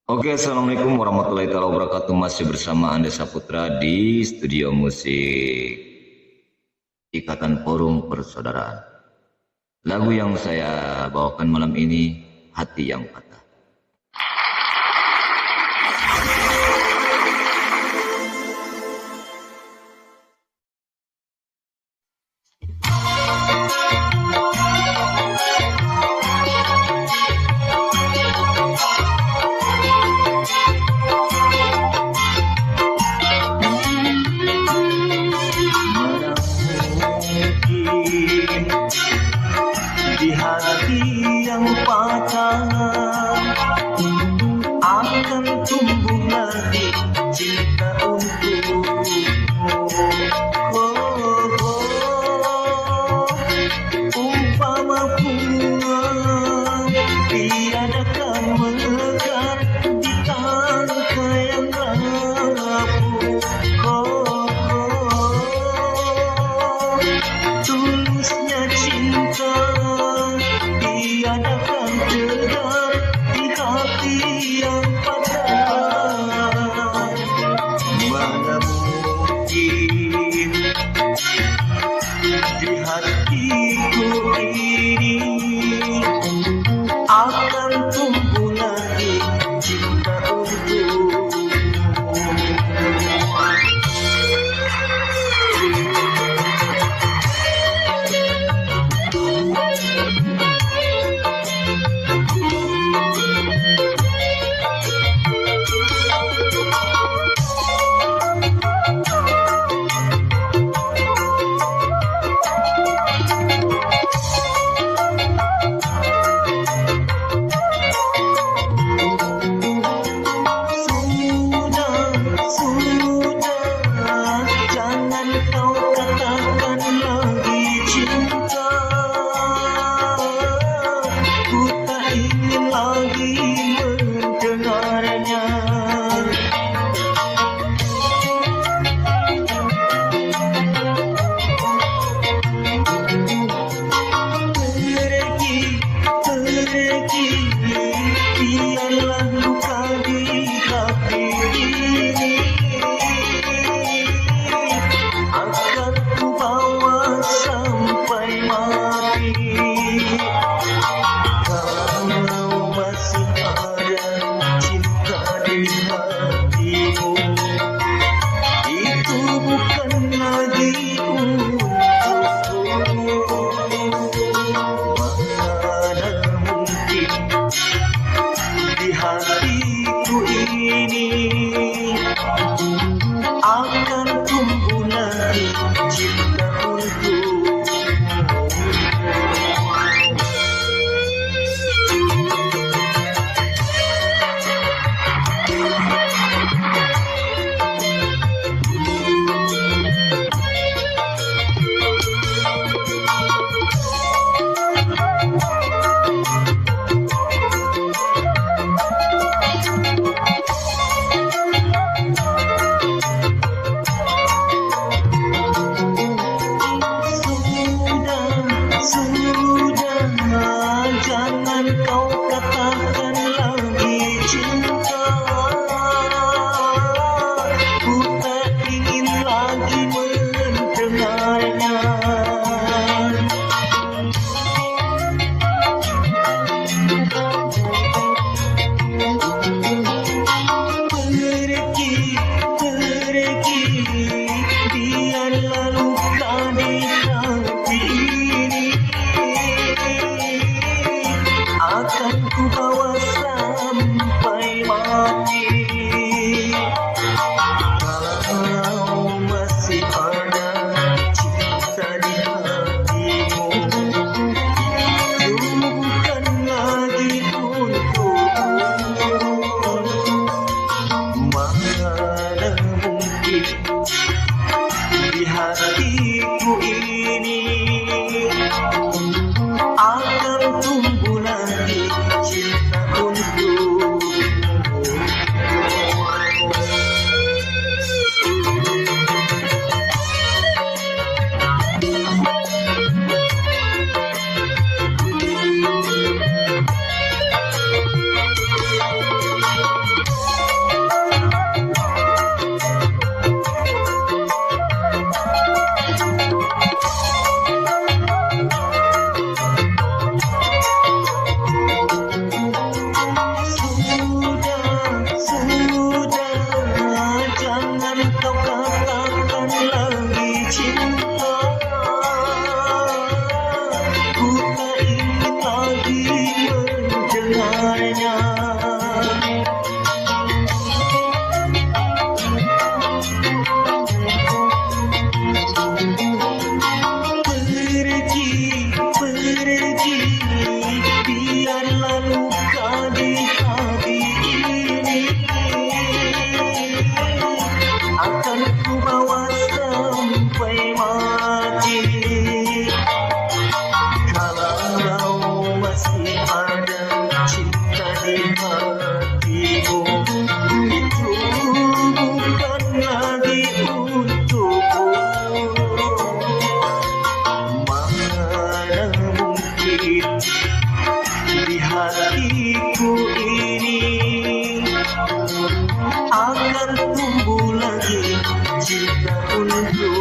Oke, assalamualaikum warahmatullahi wabarakatuh. Masih bersama Anda Saputra di studio musik Ikatan Forum Persaudaraan. Lagu yang saya bawakan malam ini, Hati yang Patah. Di hati yang patah akan tumbuh lagi cinta untukmu. Umpama bunga tiadakan mekar di tangka yang rapuh. Tulusnya cinta tiadakan tegar di hati yang patah. Mana mungkin di hatiku ini akan tumbuh lagi cinta untukmu. Biarlah luka di hati ini akan ku bawa sampai mati. Kalau masih ada cinta di hatimu, itu bukan lagi untukmu. Mana mungkin di hatiku ini akan tumbuh lagi cinta untukmu. Sudah, jangan kau katakan lagi cinta. Ku tak ingin lagi mendengarnya. Pergi, biarlah luka di hati ini akan ku bawa sampai mati. Kalau masih ada cinta di hatimu, itu bukan lagi untukmu. Mana mungkin di hatiku ini akan tumbuh lagi cinta untukmu. mendengarnya. Pergi, biarlah luka di hati ini akan ku bawa sampai mati. Kalau masih ada cinta di hatimu, itu bukan lagi untukku. Mana mungkin di hatiku ini akan tumbuh lagi cinta untukmu.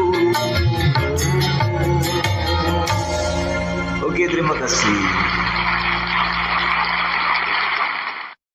Oke, terima kasih.